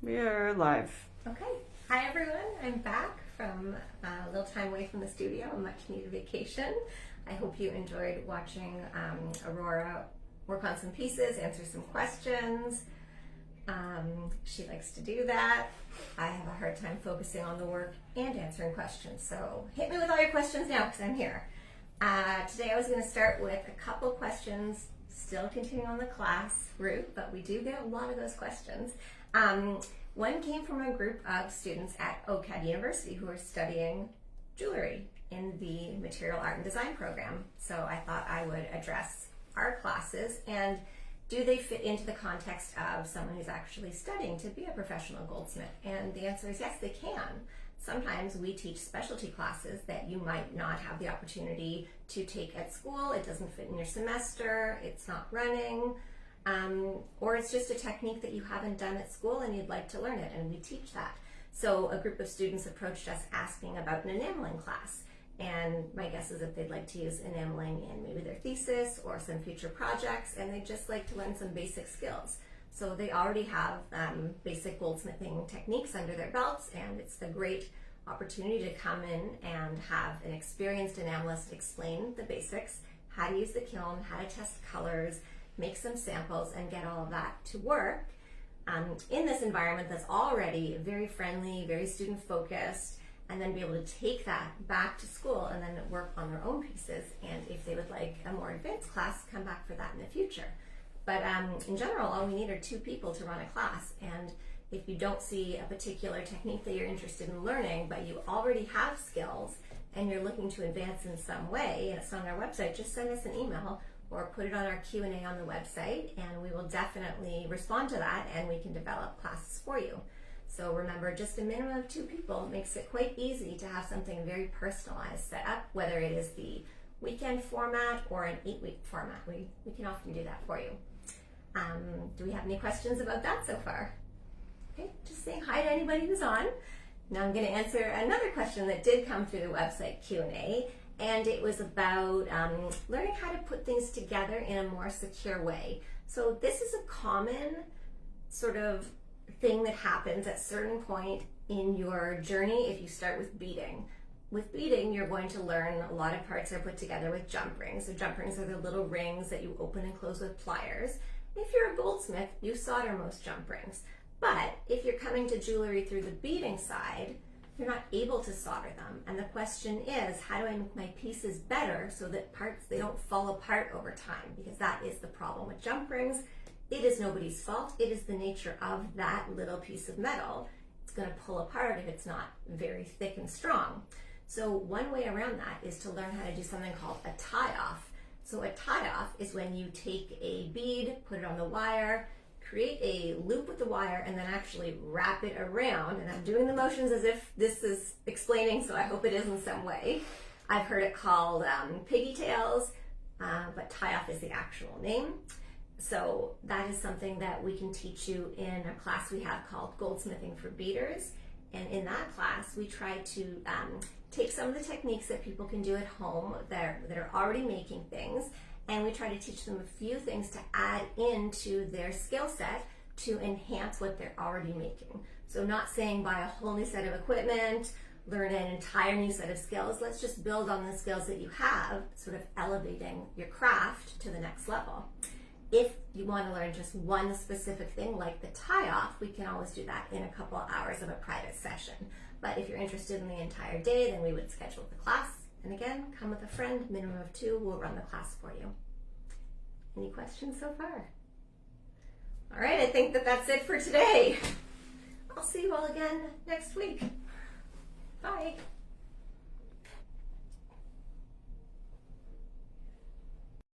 We are live. Okay. Hi, everyone. I'm back from a little time away from the studio, a much needed vacation. I hope you enjoyed watching Aurora work on some pieces, answer some questions. She likes to do that. I have a hard time focusing on the work and answering questions. So hit me with all your questions now because I'm here. Today I was going to start with a couple questions, still continuing on the class route, but we do get a lot of those questions. One came from a group of students at OCAD University who are studying jewelry in the Material Art and Design program. So I thought I would address our classes and do they fit into the context of someone who's actually studying to be a professional goldsmith? And the answer is yes, they can. Sometimes we teach specialty classes that you might not have the opportunity to take at school. It doesn't fit in your semester, it's not running. Or it's just a technique that you haven't done at school and you'd like to learn it, and we teach that. So a group of students approached us asking about an enameling class, and my guess is that they'd like to use enameling in maybe their thesis or some future projects, and they'd just like to learn some basic skills. So they already have basic goldsmithing techniques under their belts, and it's a great opportunity to come in and have an experienced enamelist explain the basics, how to use the kiln, how to test colors, make some samples, and get all of that to work in this environment that's already very friendly, very student focused, and then be able to take that back to school and then work on their own pieces. And if they would like a more advanced class, come back for that in the future. But in general, all we need are 2 people to run a class. And if you don't see a particular technique that you're interested in learning, but you already have skills and you're looking to advance in some way, and it's on our website, just send us an email or put it on our Q&A on the website, and we will definitely respond to that and we can develop classes for you. So remember, just a minimum of 2 people makes it quite easy to have something very personalized set up, whether it is the weekend format or an 8-week format. We can often do that for you. Do we have any questions about that so far? Okay, just saying hi to anybody who's on. Now I'm going to answer another question that did come through the website Q&A, and it was about learning how to put things together in a more secure way. So this is a common sort of thing that happens at a certain point in your journey if you start with beading. With beading, you're going to learn a lot of parts are put together with jump rings. So jump rings are the little rings that you open and close with pliers. If you're a goldsmith, you solder most jump rings. But if you're coming to jewelry through the beading side, you're not able to solder them. And the question is, how do I make my pieces better so that parts, they don't fall apart over time? Because that is the problem with jump rings. It is nobody's fault. It is the nature of that little piece of metal. It's going to pull apart if it's not very thick and strong. So one way around that is to learn how to do something called a tie-off. So a tie-off is when you take a bead, put it on the wire, create a loop with the wire, and then actually wrap it around. And I'm doing the motions as if this is explaining, so I hope it is in some way. I've heard it called piggy tails, but tie-off is the actual name. So that is something that we can teach you in a class we have called Goldsmithing for Beaders. And in that class, we try to take some of the techniques that people can do at home that are already making things, and we try to teach them a few things to add into their skill set to enhance what they're already making. So not saying buy a whole new set of equipment, learn an entire new set of skills. Let's just build on the skills that you have, sort of elevating your craft to the next level. If you want to learn just one specific thing like the tie-off, we can always do that in a couple of hours of a private session. But if you're interested in the entire day, then we would schedule the class. And again, come with a friend, minimum of 2, we'll run the class for you. Any questions so far? All right, I think that's it for today. I'll see you all again next week.